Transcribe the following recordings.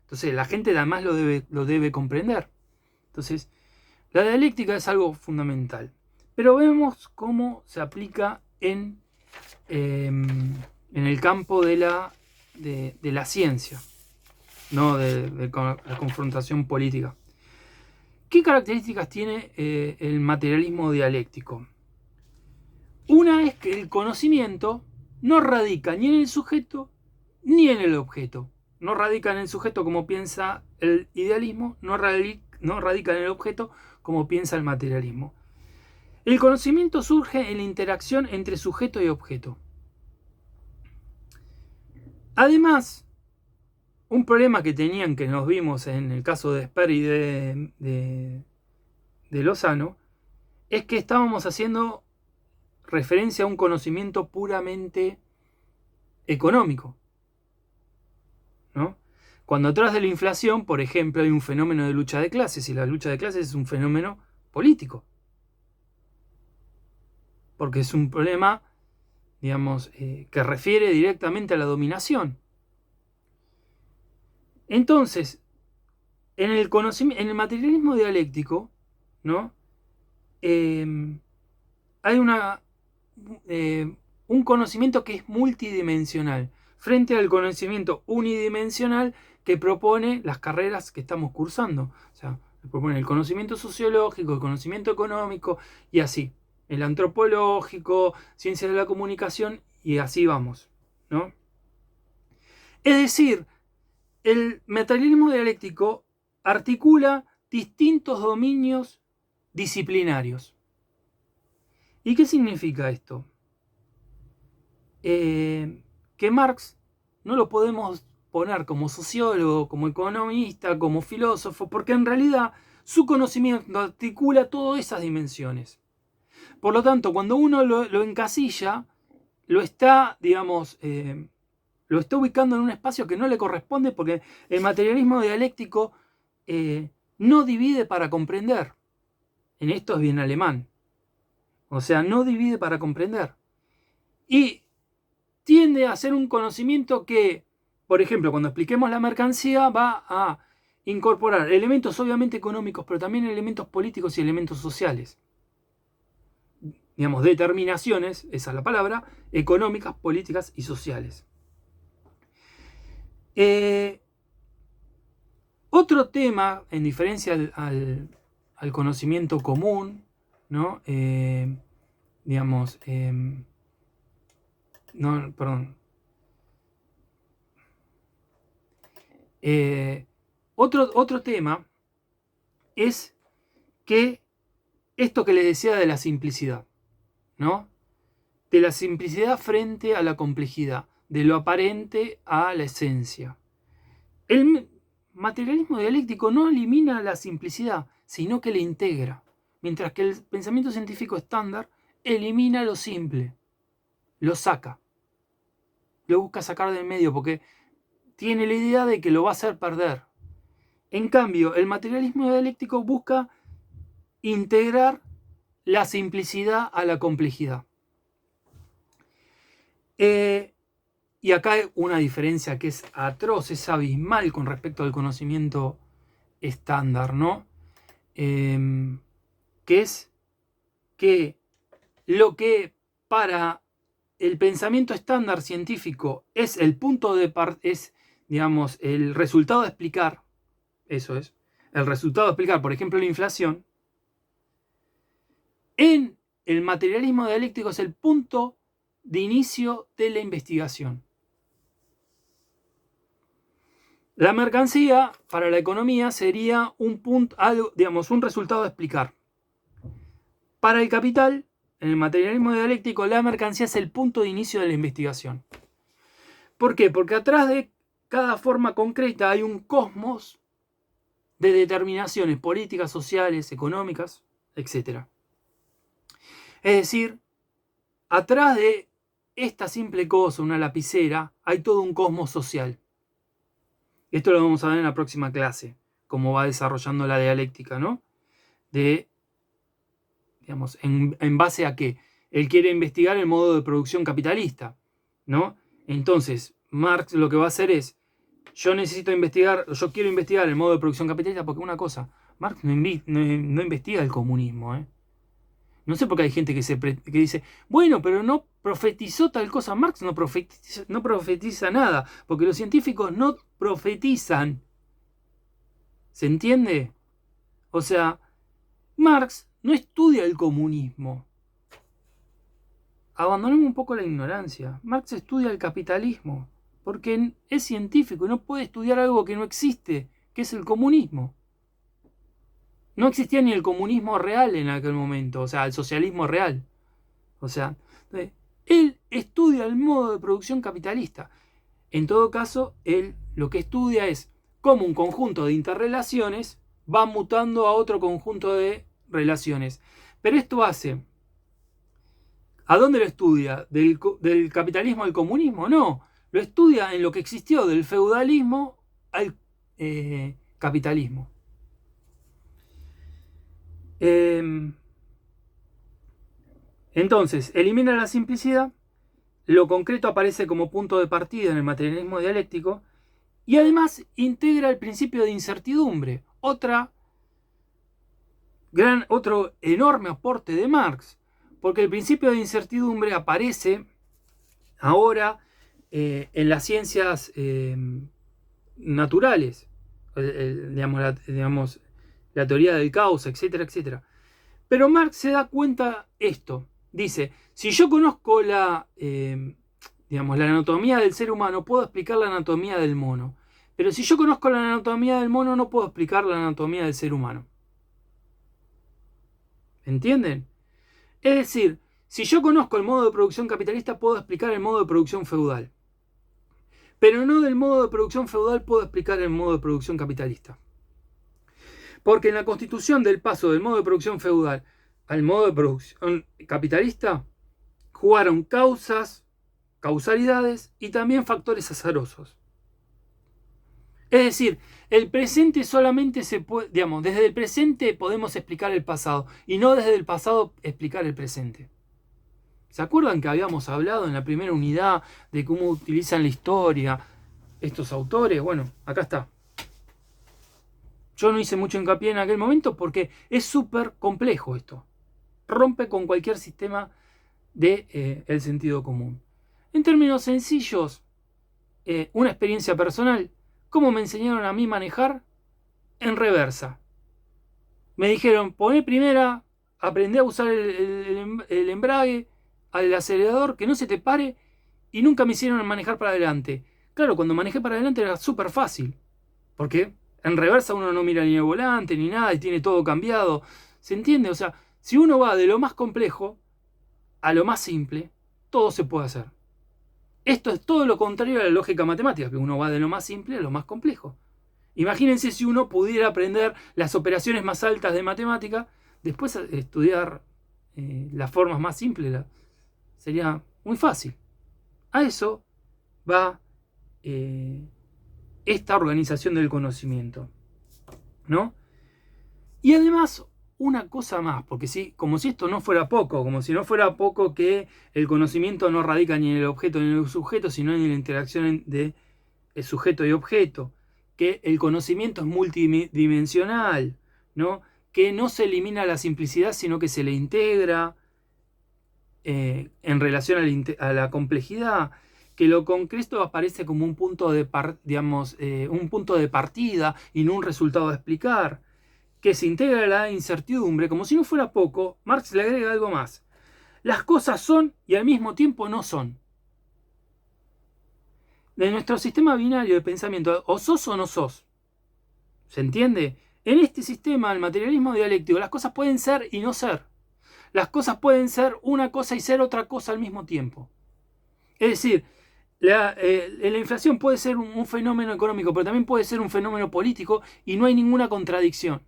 Entonces la gente además lo debe comprender. Entonces la dialéctica es algo fundamental. Pero vemos cómo se aplica en el campo de la ciencia, no de la confrontación política. ¿Qué características tiene el materialismo dialéctico? Una es que el conocimiento no radica ni en el sujeto ni en el objeto. No radica en el sujeto como piensa el idealismo, no radica en el objeto como piensa el materialismo. El conocimiento surge en la interacción entre sujeto y objeto. Además, un problema que tenían, que nos vimos en el caso de Sper y de Lozano, es que estábamos haciendo referencia a un conocimiento puramente económico, ¿no? Cuando atrás de la inflación, por ejemplo, hay un fenómeno de lucha de clases, y la lucha de clases es un fenómeno político, porque es un problema, digamos, que refiere directamente a la dominación. Entonces, en el materialismo dialéctico, ¿no? Hay un conocimiento que es multidimensional frente al conocimiento unidimensional que propone las carreras que estamos cursando. O sea, propone el conocimiento sociológico, el conocimiento económico y así. El antropológico, ciencias de la comunicación y así vamos, ¿no? Es decir, el materialismo dialéctico articula distintos dominios disciplinarios. ¿Y qué significa esto? Que Marx no lo podemos poner como sociólogo, como economista, como filósofo, porque en realidad su conocimiento articula todas esas dimensiones. Por lo tanto, cuando uno lo encasilla, lo está, digamos, lo está ubicando en un espacio que no le corresponde, porque el materialismo dialéctico no divide para comprender. En esto es bien alemán. O sea, no divide para comprender. Y tiende a ser un conocimiento que, por ejemplo, cuando expliquemos la mercancía, va a incorporar elementos obviamente económicos, pero también elementos políticos y elementos sociales. Digamos, determinaciones, esa es la palabra, económicas, políticas y sociales. Otro tema, en diferencia al conocimiento común, ¿no? Digamos, no, perdón. Otro tema es que esto que les decía de la simplicidad, ¿no? De la simplicidad frente a la complejidad, de lo aparente a la esencia. El materialismo dialéctico no elimina la simplicidad, sino que la integra, mientras que el pensamiento científico estándar elimina lo simple, lo saca, lo busca sacar del medio porque tiene la idea de que lo va a hacer perder. En cambio, el materialismo dialéctico busca integrar la simplicidad a la complejidad. Y acá hay una diferencia que es atroz, es abismal con respecto al conocimiento estándar, ¿no? Que es que lo que para el pensamiento estándar científico es el punto de partida, es, digamos, el resultado de explicar, eso es, el resultado de explicar, por ejemplo, la inflación, en el materialismo dialéctico es el punto de inicio de la investigación. La mercancía para la economía sería un punto, algo, digamos, un resultado de explicar. Para el capital, en el materialismo dialéctico, la mercancía es el punto de inicio de la investigación. ¿Por qué? Porque atrás de cada forma concreta hay un cosmos de determinaciones políticas, sociales, económicas, etc. Es decir, atrás de esta simple cosa, una lapicera, hay todo un cosmos social. Esto lo vamos a ver en la próxima clase, cómo va desarrollando la dialéctica, ¿no? De, digamos, en base a que él quiere investigar el modo de producción capitalista, ¿no? Entonces, Marx lo que va a hacer es yo necesito investigar, yo quiero investigar el modo de producción capitalista porque una cosa, Marx no investiga el comunismo, ¿eh? No sé por qué hay gente que dice, bueno, pero no profetizó tal cosa. Marx no profetiza nada, porque los científicos no profetizan. ¿Se entiende? O sea, Marx no estudia el comunismo. Abandonemos un poco la ignorancia. Marx estudia el capitalismo, porque es científico y no puede estudiar algo que no existe, que es el comunismo. No existía ni el comunismo real en aquel momento, o sea, el socialismo real. O sea, él estudia el modo de producción capitalista. En todo caso, él lo que estudia es cómo un conjunto de interrelaciones va mutando a otro conjunto de relaciones. Pero esto hace... ¿A dónde lo estudia? ¿Del capitalismo al comunismo? No, lo estudia en lo que existió del feudalismo al capitalismo. Entonces, elimina la simplicidad, lo concreto aparece como punto de partida en el materialismo dialéctico y además integra el principio de incertidumbre, otro enorme aporte de Marx, porque el principio de incertidumbre aparece ahora en las ciencias naturales, digamos, la teoría del caos, etcétera, etcétera. Pero Marx se da cuenta esto. Dice, si yo conozco la anatomía del ser humano, puedo explicar la anatomía del mono. Pero si yo conozco la anatomía del mono, no puedo explicar la anatomía del ser humano. ¿Entienden? Es decir, si yo conozco el modo de producción capitalista, puedo explicar el modo de producción feudal. Pero no del modo de producción feudal puedo explicar el modo de producción capitalista. Porque en la constitución del paso del modo de producción feudal al modo de producción capitalista, jugaron causalidades y también factores azarosos. Es decir, el presente solamente se puede, digamos, desde el presente podemos explicar el pasado y no desde el pasado explicar el presente. ¿Se acuerdan que habíamos hablado en la primera unidad de cómo utilizan la historia estos autores? Bueno, acá está. Yo no hice mucho hincapié en aquel momento porque es súper complejo esto. Rompe con cualquier sistema de el sentido común. En términos sencillos, una experiencia personal, ¿cómo me enseñaron a mí manejar? En reversa. Me dijeron, poné primera, aprendé a usar el embrague, al acelerador, que no se te pare, y nunca me hicieron manejar para adelante. Claro, cuando manejé para adelante era súper fácil, porque en reversa uno no mira ni el volante ni nada y tiene todo cambiado. ¿Se entiende? O sea, si uno va de lo más complejo a lo más simple, todo se puede hacer. Esto es todo lo contrario a la lógica matemática, que uno va de lo más simple a lo más complejo. Imagínense si uno pudiera aprender las operaciones más altas de matemática, después estudiar las formas más simples, sería muy fácil. A eso va esta organización del conocimiento, ¿no? Y además, una cosa más, porque como si esto no fuera poco, como si no fuera poco que el conocimiento no radica ni en el objeto ni en el sujeto, sino en la interacción de sujeto y objeto, que el conocimiento es multidimensional, ¿no? Que no se elimina la simplicidad, sino que se le integra en relación a la complejidad, que lo concreto aparece como un punto un punto de partida y no un resultado a explicar, que se integra la incertidumbre. Como si no fuera poco, Marx le agrega algo más. Las cosas son y al mismo tiempo no son. De nuestro sistema binario de pensamiento, o sos o no sos. ¿Se entiende? En este sistema, el materialismo dialéctico, las cosas pueden ser y no ser. Las cosas pueden ser una cosa y ser otra cosa al mismo tiempo. Es decir, la inflación puede ser un fenómeno económico, pero también puede ser un fenómeno político y no hay ninguna contradicción.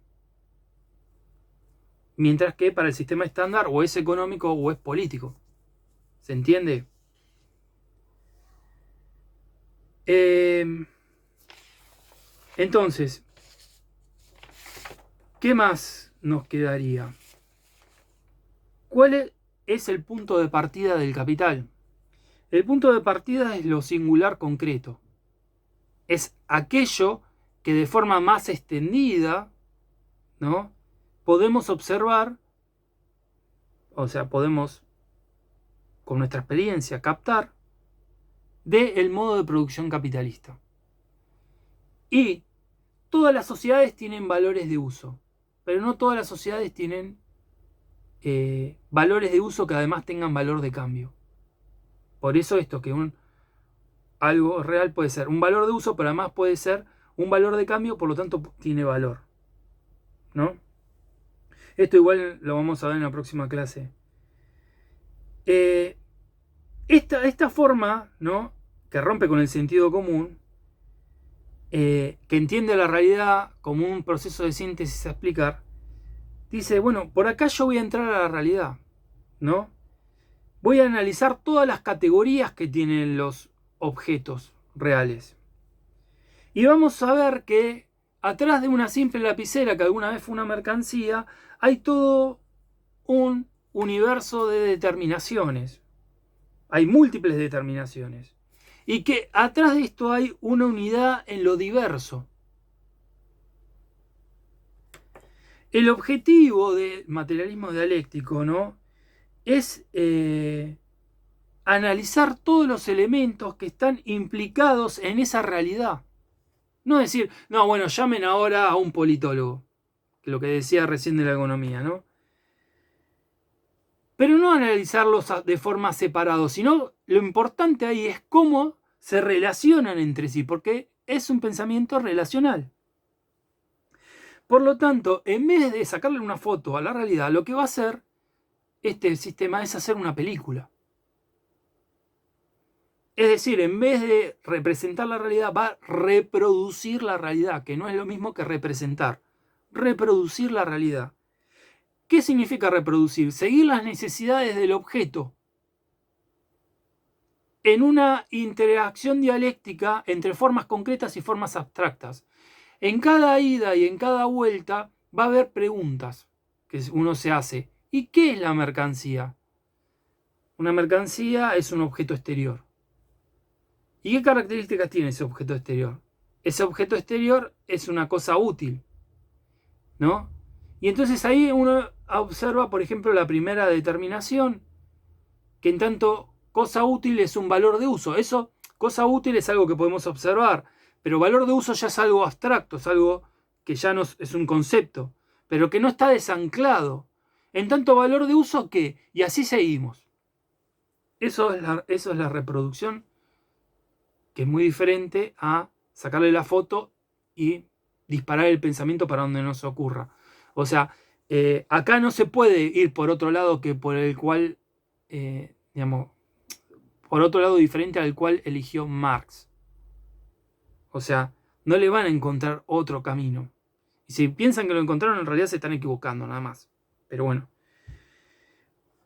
Mientras que para el sistema estándar o es económico o es político. ¿Se entiende? Entonces, ¿qué más nos quedaría? ¿Cuál es el punto de partida del capital? El punto de partida es lo singular concreto. es aquello que de forma más extendida, ¿no?, podemos observar, o sea, podemos con nuestra experiencia captar del modo de producción capitalista. Y todas las sociedades tienen valores de uso, pero no todas las sociedades tienen valores de uso que además tengan valor de cambio. Por eso esto, que algo real puede ser un valor de uso, pero además puede ser un valor de cambio, por lo tanto tiene valor, ¿no? Esto igual lo vamos a ver en la próxima clase. Esta forma, ¿no?, que rompe con el sentido común, que entiende la realidad como un proceso de síntesis a explicar, dice, bueno, por acá yo voy a entrar a la realidad, ¿no? Voy a analizar todas las categorías que tienen los objetos reales. Y vamos a ver que atrás de una simple lapicera que alguna vez fue una mercancía, hay todo un universo de determinaciones. Hay múltiples determinaciones. Y que atrás de esto hay una unidad en lo diverso. El objetivo del materialismo dialéctico, ¿no?, es analizar todos los elementos que están implicados en esa realidad. No decir, no, bueno, llamen ahora a un politólogo, que lo que decía recién de la economía, ¿no? Pero no analizarlos de forma separada, sino lo importante ahí es cómo se relacionan entre sí, porque es un pensamiento relacional. Por lo tanto, en vez de sacarle una foto a la realidad, lo que va a hacer este sistema es hacer una película. Es decir, en vez de representar la realidad, va a reproducir la realidad, que no es lo mismo que representar. Reproducir la realidad. ¿Qué significa reproducir? Seguir las necesidades del objeto en una interacción dialéctica entre formas concretas y formas abstractas. En cada ida y en cada vuelta va a haber preguntas que uno se hace. ¿Y qué es la mercancía? Una mercancía es un objeto exterior. ¿Y qué características tiene ese objeto exterior? Ese objeto exterior es una cosa útil, ¿no? Y entonces ahí uno observa, por ejemplo, la primera determinación, que en tanto cosa útil es un valor de uso. Eso, cosa útil es algo que podemos observar, pero valor de uso ya es algo abstracto, es algo que ya no es un concepto, pero que no está desanclado. En tanto valor de uso, ¿qué? Y así seguimos. Eso es la reproducción, que es muy diferente a sacarle la foto y disparar el pensamiento para donde no se ocurra. O sea, acá no se puede ir por otro lado que por el cual, digamos, por otro lado diferente al cual eligió Marx. O sea, no le van a encontrar otro camino. Y si piensan que lo encontraron, en realidad se están equivocando, nada más. Pero bueno.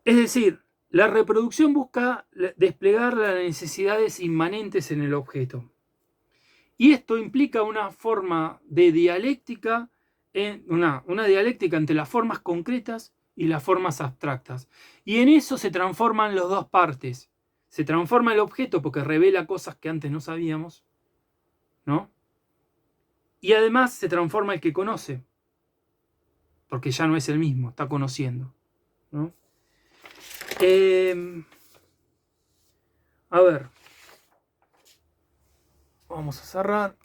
Es decir, la reproducción busca desplegar las necesidades inmanentes en el objeto. Y esto implica una forma de dialéctica, una dialéctica entre las formas concretas y las formas abstractas. Y en eso se transforman las dos partes. Se transforma el objeto porque revela cosas que antes no sabíamos, ¿no? Y además se transforma el que conoce, porque ya no es el mismo, está conociendo, ¿no? A ver, vamos a cerrar.